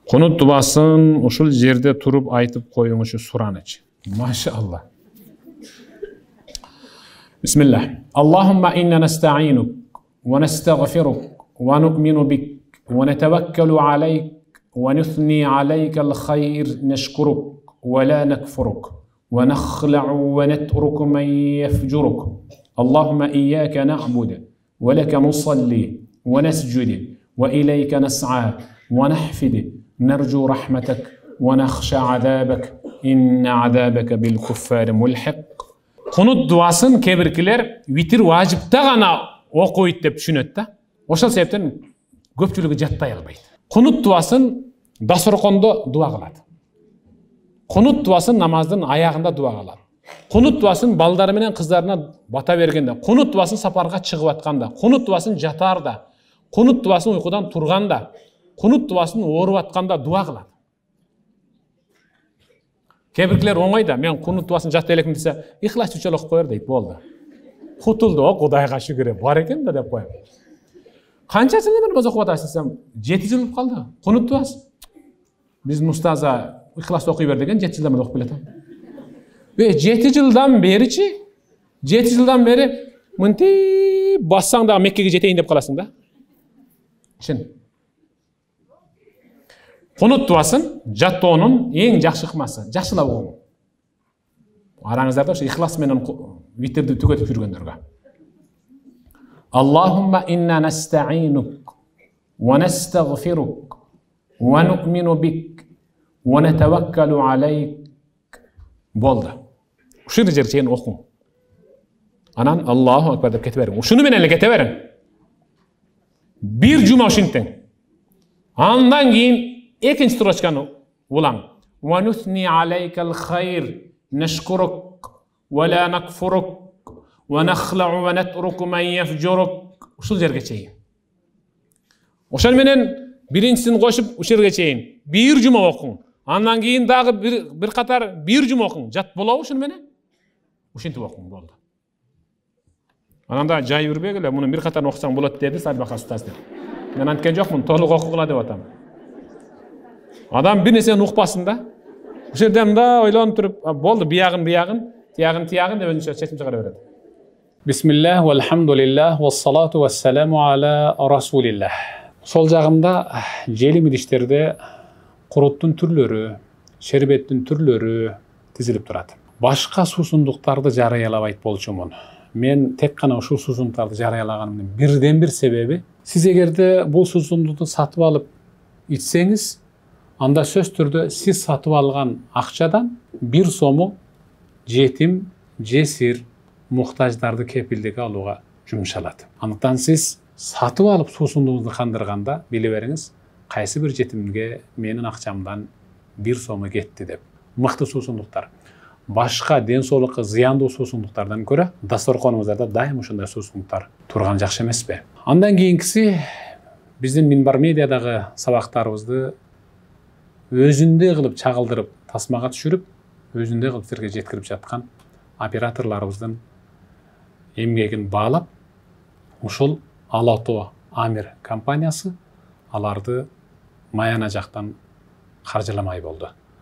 Kunut duaсын ушул жерде туруп айтып коюңузчу суранычы. Машалла. Бисмилlah. Allahumma inna nasta'inuk wa nastaghfiruk wa nu'minu bik wa natawakkalu alayk wa nuthni alayka al-khayr nashkuruk wa la nakfuruk wa nakhla'u wa natruku man yafjuruk. Allahumma iyyaka na'budu wa laka nusalli wa nasjudu wa ilayka nas'a wa nahfidu narju rahmatak wa nakhsha 'adabak inna 'adabaka bil kuffari mulhiq. Kunut duaсын кебиркилер витир важипта гана окуйт деп түшүнөт да. Ошол себептен көпчүлүгү жаттай албайт. Kunut дуасын дасторкондо дуа кылат. Kunut дуасын намаздын аягында дуа кылат. Kunut дуасын балдары менен кыздарына бата бергенде, kunut дуасын сапарга чыгып атканда, kunut дуасын жатарда, kunut дуасын уйкудан турганда, kunut дуасын ооруп атканда дуа кылат. Кебиркилер оңойда, мен kunut дуасын жаттай элекмин десе, ихлас үчөл окуп коер дейт, болду. Кутулду, о Кудайга шүгүр, бар экен да деп коем. Канча жыл мен окуп атасыз десем, 7 жыл болуп калды. Kunut дуасы. Биздин устаза ихлас окуй бер деген 7 жылдан бери окуп келатам. 7 жылдан беричи, 7 жылдан бери мынтип бассаң да Меккеге жетейин деп каласың да. Чын. Kunut duaсын жаттоонун эң жакшы ыкмасы, жакшылап окуң. Араңыздарда ошо ихлас менен витрди түгөтүп жүргөндөргө. Allahumma inna nasta'inuk wa nastaghfiruk wa nu'minu bik wa natawakkalu alayk. Болду. Ушул жерге чейин окуң. Анан Аллаху акбар деп кете бериң. Ушуну менен эле кете бериң. Бир жума ушинтең. Андан кийин экинчи строчканы улаң. Wa nuthni alayka al-khayr nashkuruk wa la nakfuruk wa nakhla'u wa natruku man yafjuruk. Ушул жерге чейин. Ошол менен биринчисин кошуп ушул жерге чейин бир жума окуң. Андан кийин дагы бир катар бир жума окуң. Жат болобу ушун менен? Ушинтип окуң болду. Анан да жай үрбегиле, муну бир катар окусаң болот деди Садбака устаз деп. Мен анткен жокмун, толук окугула деп атам. Адам bir нерсени укпасын да. Ошол жерде мында ойлонуп туруп, болду, биягын, тиягын деп өзүнчө чечим чыгара берет. Бисмиллах, валхамдулиллах, вассалату вассаламу аля расулиллах. Сол жагымда желим идиштерде куруттун түрлөрү, шербеттин түрлөрү тизилип турат. Башка суусундуктарды жарыялабайт болчумун. Мен тек гана ушул суусундуктарды жарыялаганымдын бирден бир себеби, сиз эгерде бул суусундукту сатып алып ичсеңиз, анда сөз түрдө сиз сатып алган акчадан бир сому жетим, жесир, муктаждарды кепилдикке алууга жумшалат. Андыктан сиз сатып алып суусундугуңузду кандырганда биле бериңиз, кайсы бир жетимге менин акчамдан бир сому кетти деп. Мыкты суусундуктар. Башка ден соолукка зыяндуу суусундуктардан көрө дасторконуңуздарда дайым ушундай суусундуктар турган жакшы эмеспи? Андан кийинкиси биздин Минбар медиадагы сабактарыбызды өзүндөй кылып чагылдырып, тасмага түшүрүп, өзүндөй кылып силерге жеткирип жаткан операторлорубуздун эмгегин баалап, ушул Алато Амир компаниясы аларды Маяна жактан каржыламай болду.